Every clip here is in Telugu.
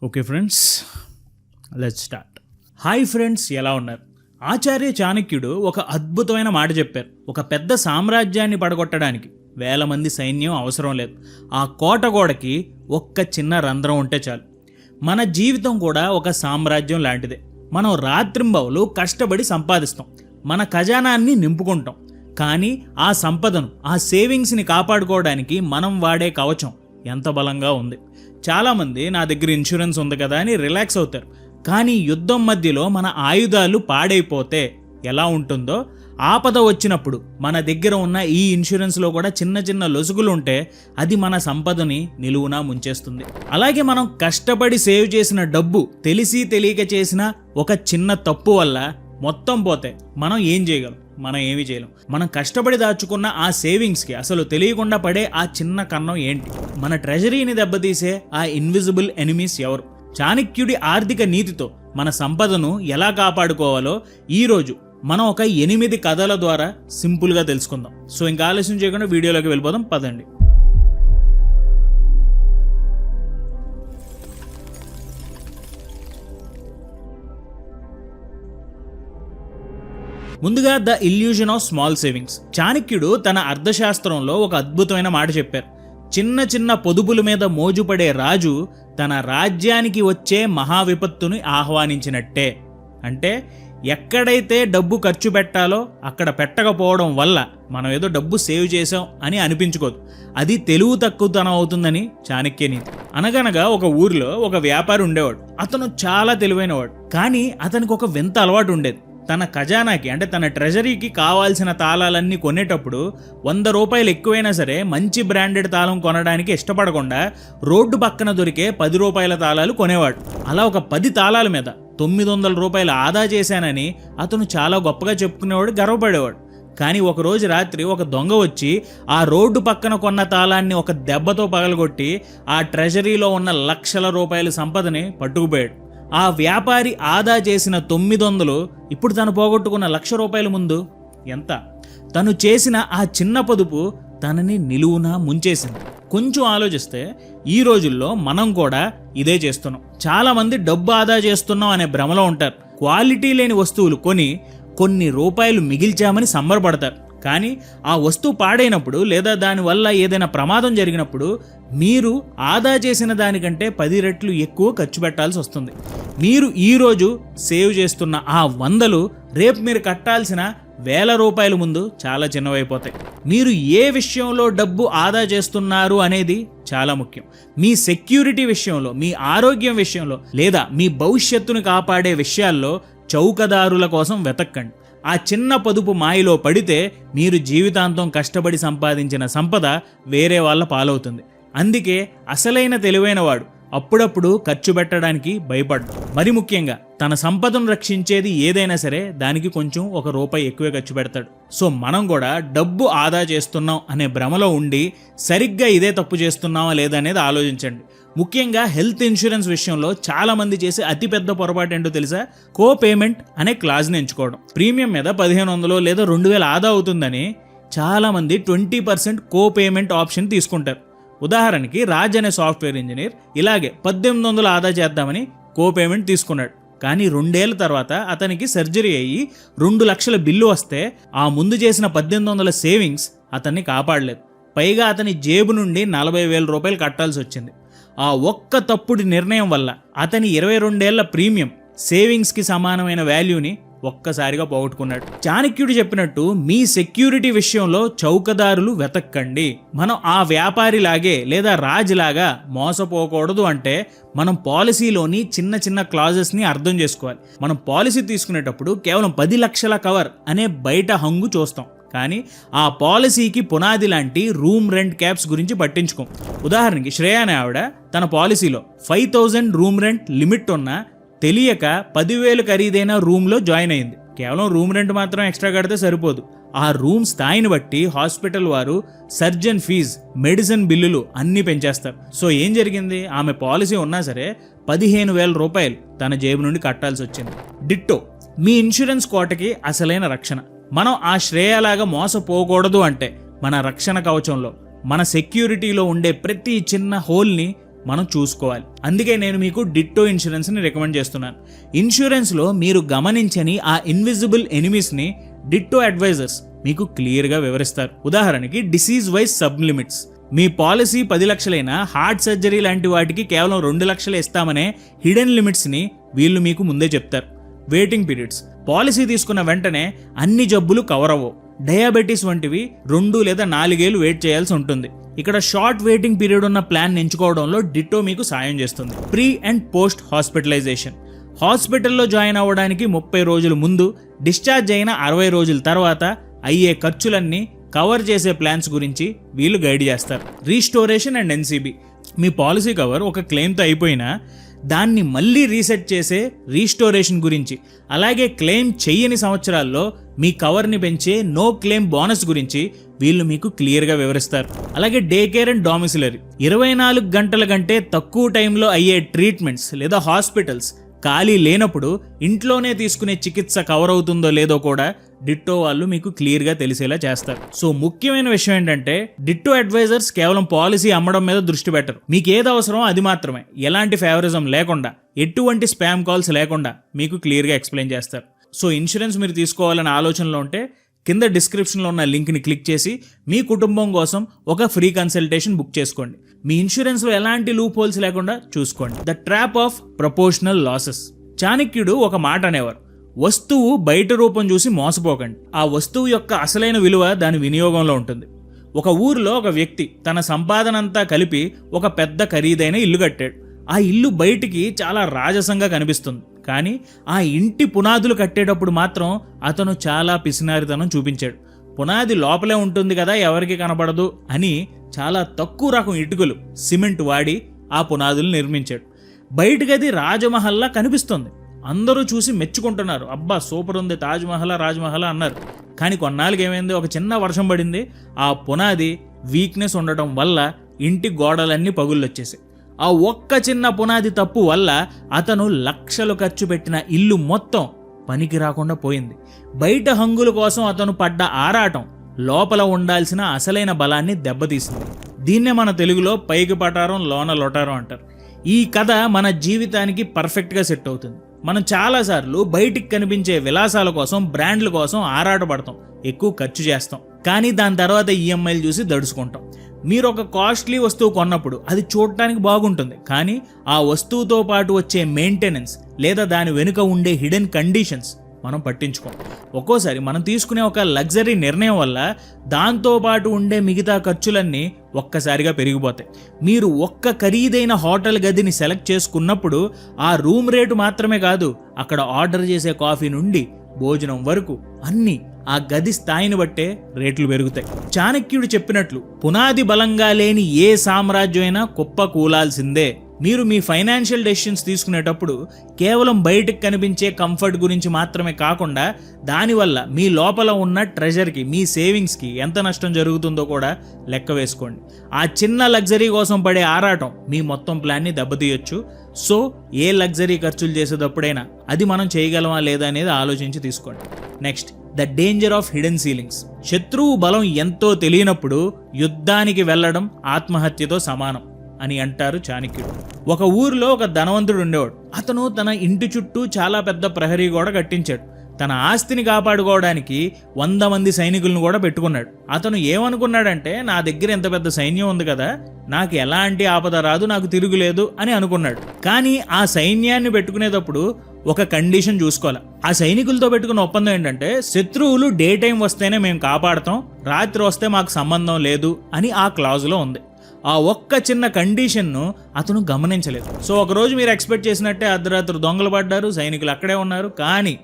Okay friends, let's start. Hi friends, ఎలా ఉన్నారు? ఆచార్య చాణక్యుడు ఒక అద్భుతమైన మాట చెప్పారు. ఒక పెద్ద సామ్రాజ్యాన్ని పడగొట్టడానికి వేల మంది సైన్యం అవసరం లేదు. ఆ కోట గోడకి ఒక్క చిన్న రంధ్రం ఉంటే చాలు. మన జీవితం కూడా ఒక సామ్రాజ్యం లాంటిదే. మనం రాత్రింబవలు కష్టపడి సంపాదిస్తాం, మన ఖజానాన్ని నింపుకుంటాం. కానీ ఆ సంపదను, ఆ సేవింగ్స్ని కాపాడుకోవడానికి మనం వాడే కవచం ఎంత బలంగా ఉంది. చాలామంది నా దగ్గర ఇన్సూరెన్స్ ఉంది కదా అని రిలాక్స్ అవుతారు. కానీ యుద్ధం మధ్యలో మన ఆయుధాలు పాడైపోతే ఎలా ఉంటుందో, ఆపద వచ్చినప్పుడు మన దగ్గర ఉన్న ఈ ఇన్సూరెన్స్లో కూడా చిన్న చిన్న లొసుగులు ఉంటే అది మన సంపదని నిలువునా ముంచేస్తుంది. అలాగే మనం కష్టపడి సేవ్ చేసిన డబ్బు తెలిసి తెలియక చేసిన ఒక చిన్న తప్పు వల్ల మొత్తం పోతే మనం ఏం చేయగలం? మనం ఏమీ చేయలేం. మనం కష్టపడి దాచుకున్న ఆ సేవింగ్స్కి అసలు తెలియకుండా పడే ఆ చిన్న కన్నం ఏంటి? మన ట్రెజరీని దెబ్బతీసే ఆ ఇన్విజిబుల్ ఎనిమీస్ ఎవరు? చాణక్యుడి ఆర్థిక నీతితో మన సంపదను ఎలా కాపాడుకోవాలో ఈరోజు మనం ఒక 8 కథల ద్వారా సింపుల్గా తెలుసుకుందాం. సో ఇంకా ఆలస్యం చేయకుండా వీడియోలోకి వెళ్ళిపోదాం, పదండి. ముందుగా the illusion of small savings. చాణక్యుడు తన అర్థశాస్త్రంలో ఒక అద్భుతమైన మాట చెప్పారు. చిన్న చిన్న పొదుపుల మీద మోజుపడే రాజు తన రాజ్యానికి వచ్చే మహావిపత్తుని ఆహ్వానించినట్టే. అంటే ఎక్కడైతే డబ్బు ఖర్చు పెట్టాలో అక్కడ పెట్టకపోవడం వల్ల మనం ఏదో డబ్బు సేవ్ చేసాం అని అనిపించుకోదు. అది తెలివి తక్కువతనం అవుతుందని చాణక్య నీతి. అనగనగా ఒక ఊరిలో ఒక వ్యాపారి ఉండేవాడు. అతను చాలా తెలివైనవాడు. కానీ అతనికి ఒక వింత అలవాటు ఉండేది. తన ఖజానాకి, అంటే తన ట్రెజరీకి కావాల్సిన తాళాలన్నీ కొనేటప్పుడు 100 రూపాయలు ఎక్కువైనా సరే మంచి బ్రాండెడ్ తాళం కొనడానికి ఇష్టపడకుండా రోడ్డు పక్కన దొరికే 10 రూపాయల తాళాలు కొనేవాడు. అలా ఒక 10 తాళాల మీద 900 రూపాయలు ఆదా చేశానని అతను చాలా గొప్పగా చెప్పుకునేవాడు, గర్వపడేవాడు. కానీ ఒకరోజు రాత్రి ఒక దొంగ వచ్చి ఆ రోడ్డు పక్కన కొన్న తాళాన్ని ఒక దెబ్బతో పగలగొట్టి ఆ ట్రెజరీలో ఉన్న లక్షల రూపాయల సంపదని పట్టుకుపోయాడు. ఆ వ్యాపారి ఆదా చేసిన 900 ఇప్పుడు తను పోగొట్టుకున్న 1,00,000 రూపాయల ముందు ఎంత? తను చేసిన ఆ చిన్న పొదుపు తనని నిలువునా ముంచేసింది. కొంచెం ఆలోచిస్తే ఈ రోజుల్లో మనం కూడా ఇదే చేస్తున్నాం. చాలామంది డబ్బు ఆదా చేస్తున్నాం అనే భ్రమలో ఉంటారు. క్వాలిటీ లేని వస్తువులు కొని కొన్ని రూపాయలు మిగిల్చామని సంబరపడతారు. కానీ ఆ వస్తువు పాడైనప్పుడు లేదా దానివల్ల ఏదైనా ప్రమాదం జరిగినప్పుడు మీరు ఆదా చేసిన దానికంటే 10 రెట్లు ఎక్కువ ఖర్చు పెట్టాల్సి వస్తుంది. మీరు ఈరోజు సేవ్ చేస్తున్న ఆ 100 రేపు మీరు కట్టాల్సిన 1000 రూపాయల ముందు చాలా చిన్నవైపోతాయి. మీరు ఏ విషయంలో డబ్బు ఆదా చేస్తున్నారు అనేది చాలా ముఖ్యం. మీ సెక్యూరిటీ విషయంలో, మీ ఆరోగ్యం విషయంలో, లేదా మీ భవిష్యత్తును కాపాడే విషయాల్లో చౌకదారుల కోసం వెతక్కండి. ఆ చిన్న పొదుపు మాయలో పడితే మీరు జీవితాంతం కష్టపడి సంపాదించిన సంపద వేరే వాళ్ళ పాలవుతుంది. అందుకే అసలైన తెలివైన వాడు అప్పుడప్పుడు ఖర్చు పెట్టడానికి భయపడ్డు. మరి ముఖ్యంగా తన సంపదను రక్షించేది ఏదైనా సరే దానికి కొంచెం 1 రూపాయి ఎక్కువే ఖర్చు పెడతాడు. సో మనం కూడా డబ్బు ఆదా చేస్తున్నాం అనే భ్రమలో ఉండి సరిగ్గా ఇదే తప్పు చేస్తున్నామా లేదా అనేది ఆలోచించండి. ముఖ్యంగా హెల్త్ ఇన్సూరెన్స్ విషయంలో చాలామంది చేసే అతిపెద్ద పొరపాటు ఏంటో తెలుసా? కో పేమెంట్ అనే క్లాజ్ని ఎంచుకోవడం. ప్రీమియం మీద 1500 లేదా 2000 ఆదా అవుతుందని చాలామంది 20% కో పేమెంట్ ఆప్షన్ తీసుకుంటారు. ఉదాహరణకి రాజ్ అనే సాఫ్ట్వేర్ ఇంజనీర్ ఇలాగే 1800 ఆదా చేద్దామని కో పేమెంట్ తీసుకున్నాడు. కానీ 2 ఏళ్ల తర్వాత అతనికి సర్జరీ అయ్యి 2 లక్షల బిల్లు వస్తే ఆ ముందు చేసిన 1800 సేవింగ్స్ అతన్ని కాపాడలేదు. పైగా అతని జేబు నుండి 40,000 రూపాయలు కట్టాల్సి వచ్చింది. ఆ ఒక్క తప్పుడు నిర్ణయం వల్ల అతని 22 ఏళ్ల ప్రీమియం సేవింగ్స్కి సమానమైన వాల్యూని ఒక్కసారిగా పోగొట్టుకున్నాడు. చాణక్యుడు చెప్పినట్టు మీ సెక్యూరిటీ విషయంలో చౌకదారులు వెతక్కండి. మనం ఆ వ్యాపారిలాగే లేదా రాజులాగా మోసపోకూడదు అంటే మనం పాలసీలోని చిన్న చిన్న క్లాజెస్ని అర్థం చేసుకోవాలి. మనం పాలసీ తీసుకునేటప్పుడు కేవలం 10 లక్షల కవర్ అనే బయట హంగు చూస్తాం. కానీ ఆ పాలసీకి పునాది లాంటి రూమ్ రెంట్ క్యాప్స్ గురించి పట్టించుకోం. ఉదాహరణకి శ్రేయ అనే ఆవిడ తన పాలసీలో 5,000 రూమ్ రెంట్ లిమిట్ ఉన్న తెలియక 10,000 ఖరీదైన రూమ్లో జాయిన్ అయింది. కేవలం రూమ్ రెంట్ మాత్రం ఎక్స్ట్రా కడితే సరిపోదు. ఆ రూమ్ స్థాయిని బట్టి హాస్పిటల్ వారు సర్జన్ ఫీజ్, మెడిసిన్ బిల్లులు అన్నీ పెంచేస్తారు. సో ఏం జరిగింది? ఆమె పాలసీ ఉన్నా సరే 15,000 రూపాయలు తన జేబు నుండి కట్టాల్సి వచ్చింది. డిట్టో మీ ఇన్సూరెన్స్ కోటకి అసలైన రక్షణ. మనం ఆ శ్రేయలాగా మోసపోకూడదు అంటే మన రక్షణ కవచంలో, మన సెక్యూరిటీలో ఉండే ప్రతి చిన్న హోల్ని మనం చూసుకోవాలి. అందుకే నేను మీకు డిట్టో ఇన్సూరెన్స్ని రికమెండ్ చేస్తున్నాను. ఇన్సూరెన్స్లో మీరు గమనించని ఆ ఇన్విజిబుల్ ఎనిమీస్ని డిట్టో అడ్వైజర్స్ మీకు క్లియర్గా వివరిస్తారు. ఉదాహరణకి డిసీజ్ వైజ్ సబ్ లిమిట్స్. మీ పాలసీ 10 లక్షలైనా హార్ట్ సర్జరీ లాంటి వాటికి కేవలం 2 లక్షలు ఇస్తామనే హిడెన్ లిమిట్స్ని వీళ్ళు మీకు ముందే చెప్తారు. Waiting periods. పాలసీ తీసుకున్న వెంటనే అన్ని జబ్బులు కవర్ అవ్వవు. డయాబెటీస్ వంటివి 2 లేదా 4 ఏళ్ళు వెయిట్ చేయాల్సి ఉంటుంది. ఇక్కడ షార్ట్ వెయిటింగ్ పీరియడ్ ఉన్న ప్లాన్ ఎంచుకోవడంలో డిట్టో మీకు సాయం చేస్తుంది. Pre and post hospitalisation. హాస్పిటల్లో జాయిన్ అవ్వడానికి 30 రోజుల ముందు, డిశ్చార్జ్ అయిన 60 రోజుల తర్వాత అయ్యే ఖర్చులన్నీ కవర్ చేసే ప్లాన్స్ గురించి వీళ్ళు గైడ్ చేస్తారు. Restoration and NCB. Me policy cover ఒక క్లెయిమ్తో అయిపోయినా దాన్ని మళ్ళీ రీసెట్ చేసే రీస్టోరేషన్ గురించి, అలాగే క్లెయిమ్ చెయ్యని సంవత్సరాల్లో మీ కవర్ని పెంచే నో క్లెయిమ్ బోనస్ గురించి వీళ్ళు మీకు క్లియర్గా వివరిస్తారు. అలాగే డే కేర్ అండ్ డామిసిలరీ. 24 గంటల కంటే తక్కువ టైంలో అయ్యే ట్రీట్మెంట్స్ లేదా హాస్పిటల్స్ ఖాళీ లేనప్పుడు ఇంట్లోనే తీసుకునే చికిత్స కవర్ అవుతుందో లేదో కూడా డిట్టో వాళ్ళు మీకు క్లియర్గా తెలిసేలా చేస్తారు. సో ముఖ్యమైన విషయం ఏంటంటే డిట్టో అడ్వైజర్స్ కేవలం పాలసీ అమ్మడం మీద దృష్టి పెట్టరు. మీకు ఏది అవసరమో అది మాత్రమే, ఎలాంటి ఫేవరిజం లేకుండా, ఎటువంటి స్పామ్ కాల్స్ లేకుండా మీకు క్లియర్గా ఎక్స్ప్లెయిన్ చేస్తారు. సో ఇన్సూరెన్స్ మీరు తీసుకోవాలనే ఆలోచనలో ఉంటే కింద డిస్క్రిప్షన్లో ఉన్న లింక్ని క్లిక్ చేసి మీ కుటుంబం కోసం ఒక ఫ్రీ కన్సల్టేషన్ బుక్ చేసుకోండి. మీ ఇన్సూరెన్స్లో ఎలాంటి లూప్ హోల్స్ లేకుండా చూసుకోండి. The trap of proportional losses. చాణక్యుడు ఒక మాట అనేవారు, వస్తువు బయట రూపం చూసి మోసపోకండి, ఆ వస్తువు యొక్క అసలైన విలువ దాని వినియోగంలో ఉంటుంది. ఒక ఊరిలో ఒక వ్యక్తి తన సంపాదన అంతా కలిపి ఒక పెద్ద ఖరీదైన ఇల్లు కట్టాడు. ఆ ఇల్లు బయటికి చాలా రాజసంగా కనిపిస్తుంది, కానీ ఆ ఇంటి పునాదులు కట్టేటప్పుడు మాత్రం అతను చాలా పిసినారితనం చూపించాడు. పునాది లోపలే ఉంటుంది కదా, ఎవరికి కనబడదు అని చాలా తక్కువ రకం ఇటుకలు, సిమెంట్ వాడి ఆ పునాదులు నిర్మించాడు. బయటగది రాజమహల్లా కనిపిస్తుంది. అందరూ చూసి మెచ్చుకుంటున్నారు, అబ్బా సూపర్ ఉంది, తాజ్మహల్ రాజ్మహల్ అన్నారు. కానీ కొన్నాళ్ళకి ఏమైంది, ఒక చిన్న వర్షం పడింది. ఆ పునాది వీక్నెస్ ఉండటం వల్ల ఇంటి గోడలన్నీ పగుళ్ళొచ్చేసాయి. ఆ ఒక్క చిన్న పునాది తప్పు వల్ల అతను లక్షలు ఖర్చు పెట్టిన ఇల్లు మొత్తం పనికి రాకుండా పోయింది. బయట హంగుల కోసం అతను పడ్డ ఆరాటం లోపల ఉండాల్సిన అసలైన బలాన్ని దెబ్బతీసింది. దీన్నే మన తెలుగులో పైకి పటారం లోన లొటారం అంటారు. ఈ కథ మన జీవితానికి పర్ఫెక్ట్గా సెట్ అవుతుంది. మనం చాలాసార్లు బయటికి కనిపించే విలాసాల కోసం, బ్రాండ్ల కోసం ఆరాటపడతాం, ఎక్కువ ఖర్చు చేస్తాం. కానీ దాని తర్వాత ఈఎంఐలు చూసి దడుచుకుంటాం. మీరు ఒక కాస్ట్లీ వస్తువు కొన్నప్పుడు అది చూడటానికి బాగుంటుంది, కానీ ఆ వస్తువుతో పాటు వచ్చే మెయింటెనెన్స్ లేదా దాని వెనుక ఉండే హిడెన్ కండిషన్స్ మనం పట్టించుకోం. ఒక్కోసారి మనం తీసుకునే ఒక లగ్జరీ నిర్ణయం వల్ల దాంతోపాటు ఉండే మిగతా ఖర్చులన్నీ ఒక్కసారిగా పెరిగిపోతాయి. మీరు ఒక్క ఖరీదైన హోటల్ గదిని సెలెక్ట్ చేసుకున్నప్పుడు ఆ రూమ్ రేటు మాత్రమే కాదు, అక్కడ ఆర్డర్ చేసే కాఫీ నుండి భోజనం వరకు అన్నీ ఆ గది స్థాయిని బట్టే రేట్లు పెరుగుతాయి. చాణక్యుడు చెప్పినట్లు పునాది బలంగా లేని ఏ సామ్రాజ్యం అయినా కుప్ప కూలాల్సిందే. మీరు మీ ఫైనాన్షియల్ డెసిషన్స్ తీసుకునేటప్పుడు కేవలం బయటకు కనిపించే కంఫర్ట్ గురించి మాత్రమే కాకుండా దానివల్ల మీ లోపల ఉన్న ట్రెజర్కి, మీ సేవింగ్స్కి ఎంత నష్టం జరుగుతుందో కూడా లెక్క వేసుకోండి. ఆ చిన్న లగ్జరీ కోసం పడే ఆరాటం మీ మొత్తం ప్లాన్ని దెబ్బతీయొచ్చు. సో ఏ లగ్జరీ ఖర్చులు చేసేటప్పుడైనా అది మనం చేయగలమా లేదా అనేది ఆలోచించి తీసుకోండి. Next, the danger of hidden ceilings. శత్రువు బలం ఎంతో తెలియనప్పుడు యుద్ధానికి వెళ్ళడం ఆత్మహత్యతో సమానం అని అంటారు చాణక్యుడు. ఒక ఊరిలో ఒక ధనవంతుడు ఉండేవాడు. అతను తన ఇంటి చుట్టూ చాలా పెద్ద ప్రహరీ గోడ కట్టించాడు. తన ఆస్తిని కాపాడుకోవడానికి 100 మంది సైనికులను కూడా పెట్టుకున్నాడు. అతను ఏమనుకున్నాడంటే, నా దగ్గర ఎంత పెద్ద సైన్యం ఉంది కదా, నాకు ఎలాంటి ఆపద రాదు, నాకు తిరుగులేదు అని అనుకున్నాడు. కానీ ఆ సైన్యాన్ని పెట్టుకునేటప్పుడు ఒక కండిషన్ చూసుకోవాలి. ఆ సైనికులతో పెట్టుకున్న ఒప్పందం ఏంటంటే, శత్రువులు డే టైం వస్తేనే మేము కాపాడతాం, రాత్రి వస్తే మాకు సంబంధం లేదు అని ఆ క్లాజులో ఉంది. ఆ ఒక్క చిన్న కండిషన్ను అతను గమనించలేదు. సో ఒకరోజు మీరు ఎక్స్పెక్ట్ చేసినట్టే అర్ధరాత్రి దొంగలు పడ్డారు, సైనికులు అక్కడే ఉన్నారు, కానీ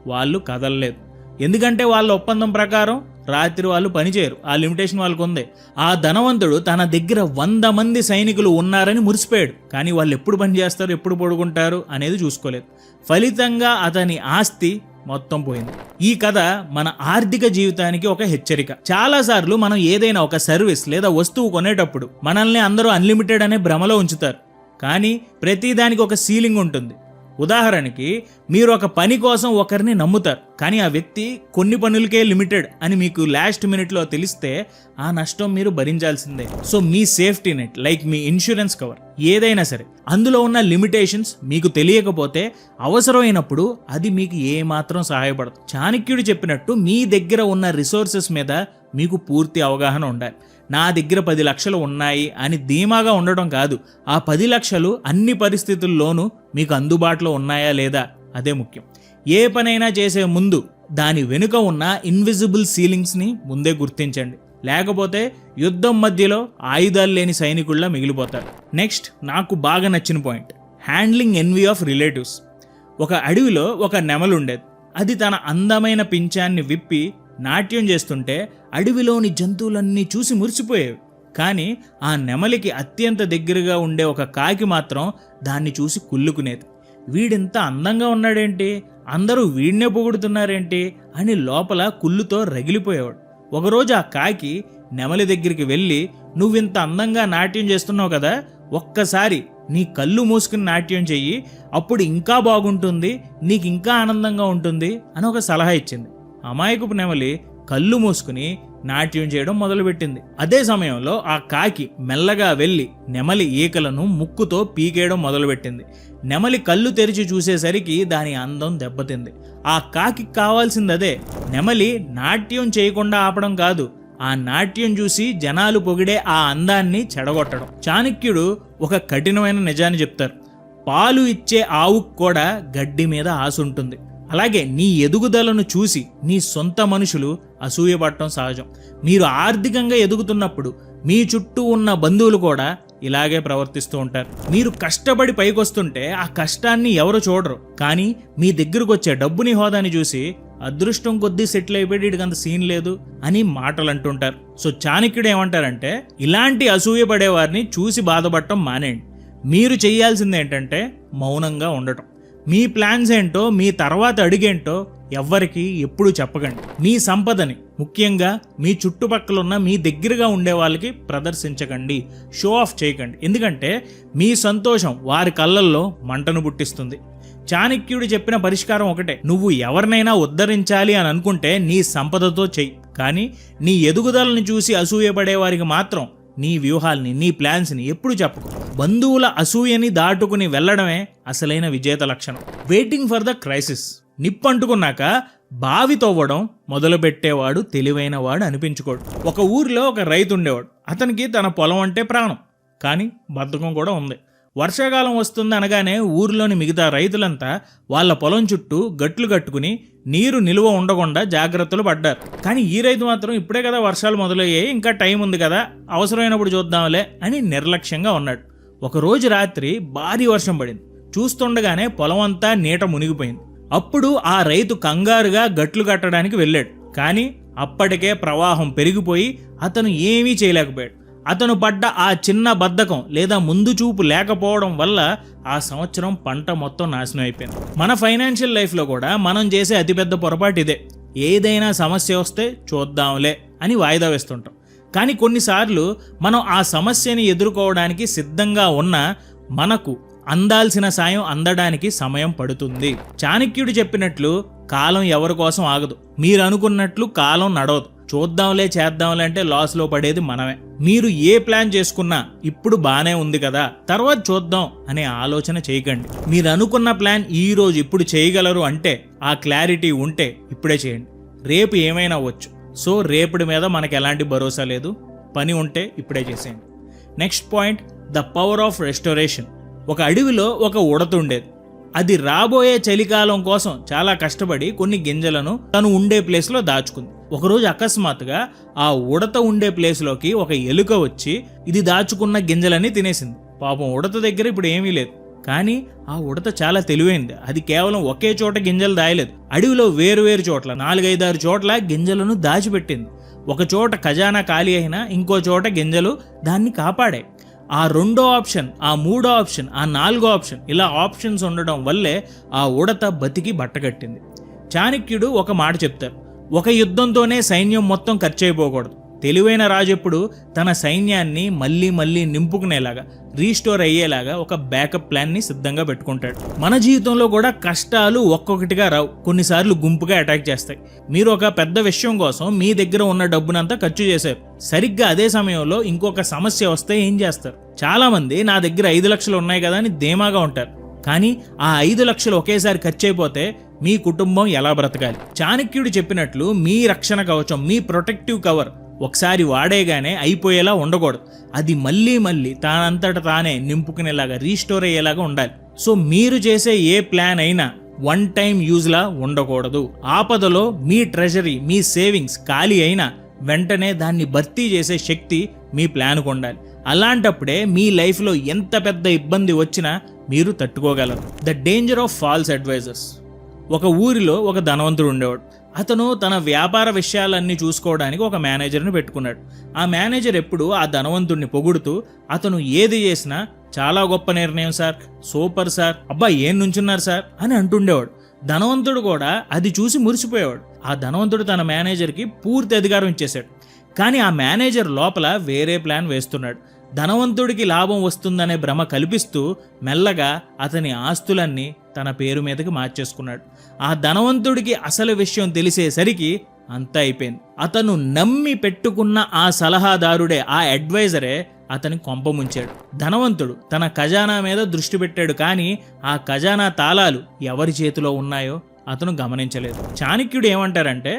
వాళ్ళు కదలలేదు. ఎందుకంటే వాళ్ళ ఒప్పందం ప్రకారం రాత్రి వాళ్ళు పనిచేయరు, ఆ లిమిటేషన్ వాళ్ళకు ఉంది. ఆ ధనవంతుడు తన దగ్గర 100 మంది సైనికులు ఉన్నారని మురిసిపోయాడు, కానీ వాళ్ళు ఎప్పుడు పనిచేస్తారు, ఎప్పుడు పడుకుంటారు అనేది చూసుకోలేదు. ఫలితంగా అతని ఆస్తి మొత్తం పోయింది. ఈ కథ మన ఆర్థిక జీవితానికి ఒక హెచ్చరిక. చాలాసార్లు మనం ఏదైనా ఒక సర్వీస్ లేదా వస్తువు కొనేటప్పుడు మనల్ని అందరూ అన్లిమిటెడ్ అనే భ్రమలో ఉంచుతారు, కానీ ప్రతిదానికి ఒక సీలింగ్ ఉంటుంది. ఉదాహరణకి మీరు ఒక పని కోసం ఒకరిని నమ్ముతారు, కానీ ఆ వ్యక్తి కొన్ని పనులకే లిమిటెడ్ అని మీకు లాస్ట్ మినిట్లో తెలిస్తే ఆ నష్టం మీరు భరించాల్సిందే. సో మీ సేఫ్టీ నెట్ లైక్ మీ ఇన్సూరెన్స్ కవర్ ఏదైనా సరే అందులో ఉన్న లిమిటేషన్స్ మీకు తెలియకపోతే అవసరమైనప్పుడు అది మీకు ఏమాత్రం సహాయపడదు. చాణక్యుడు చెప్పినట్టు మీ దగ్గర ఉన్న రిసోర్సెస్ మీద మీకు పూర్తి అవగాహన ఉండాలి. నా దగ్గర 10 లక్షలు ఉన్నాయి అని ధీమాగా ఉండడం కాదు, ఆ 10 లక్షలు అన్ని పరిస్థితుల్లోనూ మీకు అందుబాటులో ఉన్నాయా లేదా అదే ముఖ్యం. ఏ పనైనా చేసే ముందు దాని వెనుక ఉన్న ఇన్విజిబుల్ సీలింగ్స్ని ముందే గుర్తించండి, లేకపోతే యుద్ధం మధ్యలో ఆయుధాలు లేని సైనికుల్లా మిగిలిపోతారు. నెక్స్ట్ నాకు బాగా నచ్చిన point, handling envy of relatives. ఒక అడవిలో ఒక నెమలు ఉండేది. అది తన అందమైన పింఛాన్ని విప్పి నాట్యం చేస్తుంటే అడవిలోని జంతువులన్నీ చూసి మురిసిపోయేవి. కానీ ఆ నెమలికి అత్యంత దగ్గరగా ఉండే ఒక కాకి మాత్రం దాన్ని చూసి కుళ్ళుకునేది. వీడింత అందంగా ఉన్నాడేంటి, అందరూ వీడినే పొగుడుతున్నారేంటి అని లోపల కుళ్ళుతో రగిలిపోయేవాడు. ఒకరోజు ఆ కాకి నెమలి దగ్గరికి వెళ్ళి, నువ్వింత అందంగా నాట్యం చేస్తున్నావు కదా, ఒక్కసారి నీ కళ్ళు మూసుకుని నాట్యం చెయ్యి, అప్పుడు ఇంకా బాగుంటుంది, నీకు ఇంకా ఆనందంగా ఉంటుంది అని ఒక సలహా ఇచ్చింది. అమాయకపు నెమలి కళ్ళు మూసుకుని నాట్యం చేయడం మొదలుపెట్టింది. అదే సమయంలో ఆ కాకి మెల్లగా వెళ్ళి నెమలి ఈకలను ముక్కుతో పీకేయడం మొదలుపెట్టింది. నెమలి కళ్ళు తెరిచి చూసేసరికి దాని అందం దెబ్బతింది. ఆ కాకి కావాల్సింది అదే, నెమలి నాట్యం చేయకుండా ఆపడం కాదు, ఆ నాట్యం చూసి జనాలు పొగిడే ఆ అందాన్ని చెడగొట్టడం. చాణక్యుడు ఒక కఠినమైన నిజాన్ని చెప్తారు, పాలు ఇచ్చే ఆవుకు కూడా గడ్డి మీద ఆశ ఉంటుంది. అలాగే నీ ఎదుగుదలను చూసి నీ సొంత మనుషులు అసూయపడటం సహజం. మీరు ఆర్థికంగా ఎదుగుతున్నప్పుడు మీ చుట్టూ ఉన్న బంధువులు కూడా ఇలాగే ప్రవర్తిస్తూ ఉంటారు. మీరు కష్టపడి పైకొస్తుంటే ఆ కష్టాన్ని ఎవరు చూడరు, కానీ మీ దగ్గరకు వచ్చే డబ్బుని హోదాని చూసి అదృష్టం కొద్దీ సెటిల్ అయిపోయి వీడికి అంత సీన్ లేదు అని మాటలు అంటుంటారు. సో చాణక్యుడు ఏమంటారంటే, ఇలాంటి అసూయపడే వారిని చూసి బాధపడటం మానేయండి. మీరు చేయాల్సింది ఏంటంటే మౌనంగా ఉండటం. మీ ప్లాన్స్ ఏంటో, మీ తర్వాత అడుగేంటో ఎవ్వరికి ఎప్పుడూ చెప్పకండి. మీ సంపదని ముఖ్యంగా మీ చుట్టుపక్కల ఉన్న మీ దగ్గరగా ఉండే వాళ్ళకి ప్రదర్శించకండి, షో ఆఫ్ చేయకండి. ఎందుకంటే మీ సంతోషం వారి కళ్ళల్లో మంటను పుట్టిస్తుంది. చాణక్యుడు చెప్పిన పరిష్కారం ఒకటే, నువ్వు ఎవరినైనా ఉద్ధరించాలి అని అనుకుంటే నీ సంపదతో చెయ్యి, కానీ నీ ఎదుగుదలను చూసి అసూయపడే వారికి మాత్రం నీ వ్యూహాల్ని, నీ ప్లాన్స్ని ఎప్పుడు చెప్పకు. బంధువుల అసూయని దాటుకుని వెళ్ళడమే అసలైన విజేత లక్షణం. Waiting for the crisis. నిప్పంటుకున్నాక బావి తవ్వడం మొదలుపెట్టేవాడు తెలివైన వాడు అనిపించుకోడు. ఒక ఊరిలో ఒక రైతు ఉండేవాడు. అతనికి తన పొలం అంటే ప్రాణం, కానీ బద్ధకం కూడా ఉంది. వర్షాకాలం వస్తుంది అనగానే ఊరిలోని మిగతా రైతులంతా వాళ్ళ పొలం చుట్టూ గట్లు కట్టుకుని నీరు నిలువ ఉండకుండా జాగ్రత్తలు పడ్డారు. కానీ ఈ రైతు మాత్రం ఇప్పుడే కదా వర్షాలు మొదలయ్యాయి, ఇంకా టైం ఉంది కదా, అవసరమైనప్పుడు చూద్దాంలే అని నిర్లక్ష్యంగా ఉన్నాడు. ఒకరోజు రాత్రి భారీ వర్షం పడింది. చూస్తుండగానే పొలం అంతా నీట మునిగిపోయింది. అప్పుడు ఆ రైతు కంగారుగా గట్లు కట్టడానికి వెళ్ళాడు. కానీ అప్పటికే ప్రవాహం పెరిగిపోయి అతను ఏమీ చేయలేకపోయాడు. అతను పడ్డ ఆ చిన్న బద్ధకం లేదా ముందు చూపు లేకపోవడం వల్ల ఆ సంవత్సరం పంట మొత్తం నాశనం అయిపోయింది. మన ఫైనాన్షియల్ లైఫ్లో కూడా మనం చేసే అతిపెద్ద పొరపాటు ఇదే. ఏదైనా సమస్య వస్తే చూద్దాంలే అని వాయిదా వేస్తుంటాం. కానీ కొన్నిసార్లు మనం ఆ సమస్యని ఎదుర్కోవడానికి సిద్ధంగా ఉన్నా మనకు అందాల్సిన సాయం అందడానికి సమయం పడుతుంది. చాణక్యుడు చెప్పినట్లు కాలం ఎవరి కోసం ఆగదు. మీరు అనుకున్నట్లు కాలం నడవదు. చూద్దాంలే చేద్దాంలే అంటే లాస్లో పడేది మనమే. మీరు ఏ ప్లాన్ చేసుకున్నా ఇప్పుడు బానే ఉంది కదా, తర్వాత చూద్దాం అనే ఆలోచన చేయకండి. మీరు అనుకున్న ప్లాన్ ఈ రోజు ఇప్పుడు చేయగలరు అంటే ఆ క్లారిటీ ఉంటే ఇప్పుడే చేయండి. రేపు ఏమైనా అవ్వచ్చు. సో రేపటి మీద మనకు ఎలాంటి భరోసా లేదు. పని ఉంటే ఇప్పుడే చేసేయండి. Next point, the power of restoration. ఒక అడవిలో ఒక ఉడత ఉండేది. అది రాబోయే చలికాలం కోసం చాలా కష్టపడి కొన్ని గింజలను తను ఉండే ప్లేస్లో దాచుకుంది. ఒకరోజు అకస్మాత్తుగా ఆ ఉడత ఉండే ప్లేస్లోకి ఒక ఎలుక వచ్చి ఇది దాచుకున్న గింజలన్నీ తినేసింది. పాపం ఉడత దగ్గర ఇప్పుడు ఏమీ లేదు. కానీ ఆ ఉడత చాలా తెలివైంది. అది కేవలం ఒకే చోట గింజలు దాయలేదు. అడవిలో వేరు చోట్ల 4-5-6 చోట్ల గింజలను దాచిపెట్టింది. ఒక చోట ఖజానా ఖాళీ అయినా ఇంకో చోట గింజలు దాన్ని కాపాడాయి. ఆ రెండో ఆప్షన్, ఆ మూడో ఆప్షన్, ఆ నాలుగో ఆప్షన్, ఇలా ఆప్షన్స్ ఉండడం వల్లే ఆ ఉడత బతికి బట్టగట్టింది. చాణక్యుడు ఒక మాట చెప్తారు, ఒక యుద్ధంతోనే సైన్యం మొత్తం ఖర్చు అయిపోకూడదు. తెలివైన రాజు ఎప్పుడు తన సైన్యాన్ని మళ్ళీ నింపుకునేలాగా, రీస్టోర్ అయ్యేలాగా ఒక బ్యాకప్ ప్లాన్ని సిద్ధంగా పెట్టుకుంటాడు. మన జీవితంలో కూడా కష్టాలు ఒక్కొక్కటిగా రావు, కొన్నిసార్లు గుంపుగా అటాక్ చేస్తాయి. మీరు ఒక పెద్ద విషయం కోసం మీ దగ్గర ఉన్న డబ్బునంతా ఖర్చు చేశారు. సరిగ్గా అదే సమయంలో ఇంకొక సమస్య వస్తే ఏం చేస్తారు? చాలా మంది నా దగ్గర 5 లక్షలు ఉన్నాయి కదా అని ధీమాగా ఉంటారు. కానీ ఆ 5 లక్షలు ఒకేసారి ఖర్చు అయిపోతే మీ కుటుంబం ఎలా బ్రతకాలి? చాణక్యుడు చెప్పినట్లు మీ రక్షణ కవచం, మీ ప్రొటెక్టివ్ కవర్ ఒకసారి వాడేగానే అయిపోయేలా ఉండకూడదు. అది మళ్ళీ తానంతట తానే నింపుకునేలాగా, రీస్టోర్ అయ్యేలాగా ఉండాలి. సో మీరు చేసే ఏ ప్లాన్ అయినా వన్ టైం యూజ్లా ఉండకూడదు. ఆపదలో మీ ట్రెజరీ, మీ సేవింగ్స్ ఖాళీ అయినా వెంటనే దాన్ని భర్తీ చేసే శక్తి మీ ప్లాన్కు ఉండాలి. అలాంటప్పుడే మీ లైఫ్లో ఎంత పెద్ద ఇబ్బంది వచ్చినా మీరు తట్టుకోగలరు. The danger of false advisers. ఒక ఊరిలో ఒక ధనవంతుడు ఉండేవాడు. అతను తన వ్యాపార విషయాలన్నీ చూసుకోవడానికి ఒక మేనేజర్ని పెట్టుకున్నాడు. ఆ మేనేజర్ ఎప్పుడు ఆ ధనవంతుడిని పొగుడుతూ అతను ఏది చేసినా చాలా గొప్ప నిర్ణయం సార్, సూపర్ సార్, అబ్బా ఏం నుంచున్నారు సార్ అని అంటుండేవాడు. ధనవంతుడు కూడా అది చూసి మురిసిపోయేవాడు. ఆ ధనవంతుడు తన మేనేజర్కి పూర్తి అధికారం ఇచ్చేశాడు. కానీ ఆ మేనేజర్ లోపల వేరే ప్లాన్ వేస్తున్నాడు. ధనవంతుడికి లాభం వస్తుందనే భ్రమ కల్పిస్తూ మెల్లగా అతని ఆస్తులన్నీ తన పేరు మీదకి మార్చేసుకున్నాడు. ఆ ధనవంతుడికి అసలు విషయం తెలిసేసరికి అంతా అయిపోయింది. అతను నమ్మి పెట్టుకున్న ఆ సలహాదారుడే, ఆ అడ్వైజరే అతని కొంప ముంచాడు. ధనవంతుడు తన ఖజానా మీద దృష్టి పెట్టాడు, కానీ ఆ ఖజానా తాళాలు ఎవరి చేతిలో ఉన్నాయో అతను గమనించలేదు. చాణక్యుడు ఏమంటారంటే,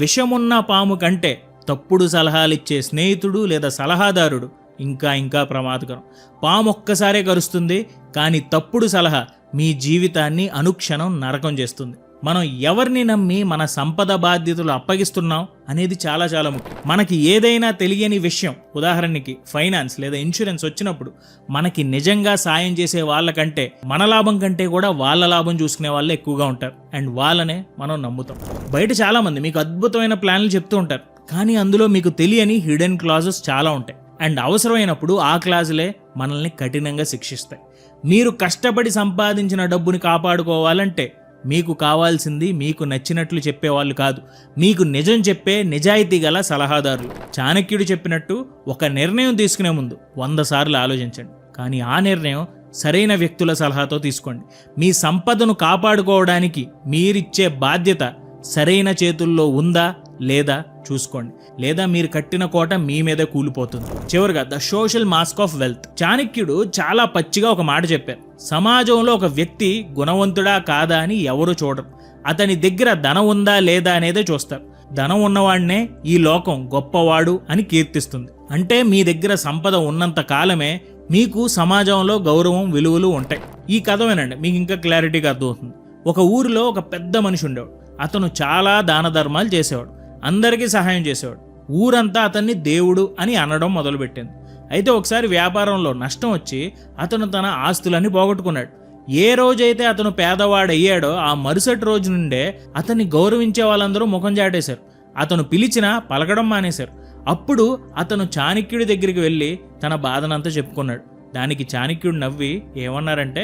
విషమున్న పాము కంటే తప్పుడు సలహాలిచ్చే స్నేహితుడు లేదా సలహాదారుడు ఇంకా ప్రమాదకరం. పాము ఒక్కసారే కరుస్తుంది, కానీ తప్పుడు సలహా మీ జీవితాన్ని అనుక్షణం నరకం చేస్తుంది. మనం ఎవరిని నమ్మి మన సంపద బాధ్యతలు అప్పగిస్తున్నాం అనేది చాలా ముఖ్యం. మనకి ఏదైనా తెలియని విషయం, ఉదాహరణకి ఫైనాన్స్ లేదా ఇన్సూరెన్స్ వచ్చినప్పుడు మనకి నిజంగా సాయం చేసే వాళ్ళకంటే, మన లాభం కంటే కూడా వాళ్ళ లాభం చూసుకునే వాళ్ళే ఎక్కువగా ఉంటారు. అండ్ వాళ్ళనే మనం నమ్ముతాం. బయట చాలా మంది మీకు అద్భుతమైన ప్లాన్లు చెప్తూ ఉంటారు, కానీ అందులో మీకు తెలియని హిడెన్ క్లాజెస్ చాలా ఉంటాయి. అండ్ అవసరమైనప్పుడు ఆ క్లాజులే మనల్ని కఠినంగా శిక్షిస్తాయి. మీరు కష్టపడి సంపాదించిన డబ్బుని కాపాడుకోవాలంటే మీకు కావాల్సింది మీకు నచ్చినట్లు చెప్పేవాళ్ళు కాదు, మీకు నిజం చెప్పే నిజాయితీ గల సలహాదారులు. చాణక్యుడు చెప్పినట్టు ఒక నిర్ణయం తీసుకునే ముందు 100 సార్లు ఆలోచించండి, కానీ ఆ నిర్ణయం సరైన వ్యక్తుల సలహాతో తీసుకోండి. మీ సంపదను కాపాడుకోవడానికి మీరిచ్చే బాధ్యత సరైన చేతుల్లో ఉందా లేదా చూసుకోండి, లేదా మీరు కట్టిన కోట మీ మీదే కూలిపోతుంది. చివరిగా the social mask of wealth. చాణక్యుడు చాలా పచ్చిగా ఒక మాట చెప్పారు. సమాజంలో ఒక వ్యక్తి గుణవంతుడా కాదా అని ఎవరు చూడరు, అతని దగ్గర ధనం ఉందా లేదా అనేదే చూస్తారు. ధనం ఉన్నవాడినే ఈ లోకం గొప్పవాడు అని కీర్తిస్తుంది. అంటే మీ దగ్గర సంపద ఉన్నంత కాలమే మీకు సమాజంలో గౌరవం, విలువలు ఉంటాయి. ఈ కథ వినండి, మీకు ఇంకా క్లారిటీగా అర్థమవుతుంది. ఒక ఊరిలో ఒక పెద్ద మనిషి ఉండేవాడు. అతను చాలా దాన ధర్మాలు చేసేవాడు, అందరికీ సహాయం చేసేవాడు. ఊరంతా అతన్ని దేవుడు అని అనడం మొదలుపెట్టింది. అయితే ఒకసారి వ్యాపారంలో నష్టం వచ్చి అతను తన ఆస్తులన్నీ పోగొట్టుకున్నాడు. ఏ రోజైతే అతను పేదవాడయ్యాడో ఆ మరుసటి రోజు నుండే అతన్ని గౌరవించే వాళ్ళందరూ ముఖం చాటేశారు. అతను పిలిచినా పలకడం మానేశారు. అప్పుడు అతను చాణక్యుడి దగ్గరికి వెళ్ళి తన బాధనంతా చెప్పుకున్నాడు. దానికి చాణక్యుడు నవ్వి ఏమన్నారంటే,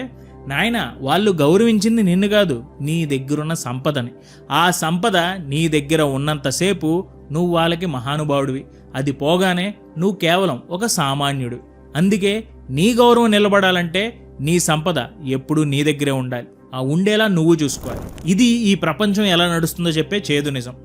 నాయన, వాళ్ళు గౌరవించింది నిన్ను కాదు, నీ దగ్గరున్న సంపదని. ఆ సంపద నీ దగ్గర ఉన్నంతసేపు నువ్వు వాళ్ళకి మహానుభావుడివి, అది పోగానే నువ్వు కేవలం ఒక సామాన్యుడు. అందుకే నీ గౌరవం నిలబడాలంటే నీ సంపద ఎప్పుడూ నీ దగ్గరే ఉండాలి, ఆ ఉండేలా నువ్వు చూసుకోవాలి. ఇది ఈ ప్రపంచం ఎలా నడుస్తుందో చెప్పే చేదు నిజం.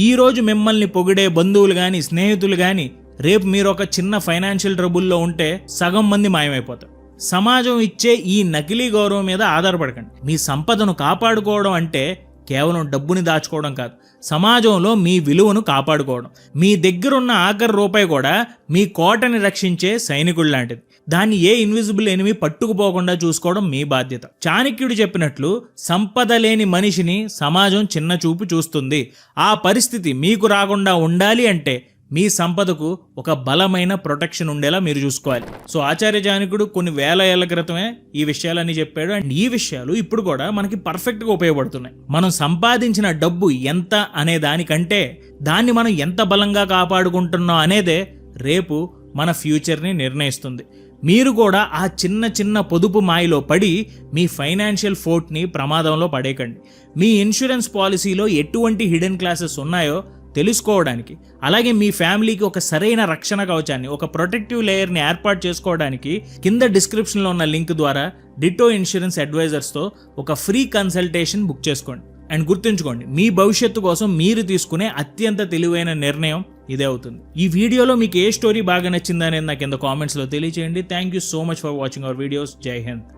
ఈరోజు మిమ్మల్ని పొగిడే బంధువులు కానీ, స్నేహితులు కానీ, రేపు మీరు ఒక చిన్న ఫైనాన్షియల్ ట్రబుల్లో ఉంటే సగం మంది మాయమైపోతారు. సమాజం ఇచ్చే ఈ నకిలీ గౌరవం మీద ఆధారపడకండి. మీ సంపదను కాపాడుకోవడం అంటే కేవలం డబ్బుని దాచుకోవడం కాదు, సమాజంలో మీ విలువను కాపాడుకోవడం. మీ దగ్గరున్న ఆఖరి రూపాయి కూడా మీ కోటని రక్షించే సైనికుడు లాంటిది. దాన్ని ఏ ఇన్విజిబుల్ ఎనిమి పట్టుకుపోకుండా చూసుకోవడం మీ బాధ్యత. చాణక్యుడు చెప్పినట్లు సంపద లేని మనిషిని సమాజం చిన్న చూపు చూస్తుంది. ఆ పరిస్థితి మీకు రాకుండా ఉండాలి అంటే మీ సంపదకు ఒక బలమైన ప్రొటెక్షన్ ఉండేలా మీరు చూసుకోవాలి. సో ఆచార్య చాణక్యుడు కొన్ని వేల ఏళ్ల క్రితమే ఈ విషయాలన్నీ చెప్పాడు. అండ్ ఈ విషయాలు ఇప్పుడు కూడా మనకి పర్ఫెక్ట్గా ఉపయోగపడుతున్నాయి. మనం సంపాదించిన డబ్బు ఎంత అనే దానికంటే దాన్ని మనం ఎంత బలంగా కాపాడుకుంటున్నాం అనేదే రేపు మన ఫ్యూచర్ని నిర్ణయిస్తుంది. మీరు కూడా ఆ చిన్న పొదుపు మాయలో పడి మీ ఫైనాన్షియల్ ఫోర్ట్ని ప్రమాదంలో పడేయకండి. మీ ఇన్సూరెన్స్ పాలసీలో ఎటువంటి హిడెన్ క్లాసెస్ ఉన్నాయో తెలుసుకోవడానికి, అలాగే మీ ఫ్యామిలీకి ఒక సరైన రక్షణ కవచాన్ని, ఒక ప్రొటెక్టివ్ లేయర్ని ఏర్పాటు చేసుకోవడానికి కింద డిస్క్రిప్షన్లో ఉన్న లింక్ ద్వారా డిటో ఇన్సూరెన్స్ అడ్వైజర్స్తో ఒక ఫ్రీ కన్సల్టేషన్ బుక్ చేసుకోండి. అండ్ గుర్తుంచుకోండి, మీ భవిష్యత్తు కోసం మీరు తీసుకునే అత్యంత తెలివైన నిర్ణయం ఇదే అవుతుంది. ఈ వీడియోలో మీకు ఏ స్టోరీ బాగా నచ్చిందనేది నాకు కింద కామెంట్స్లో తెలియజేయండి. Thank you so much for watching our videos. జై హింద్.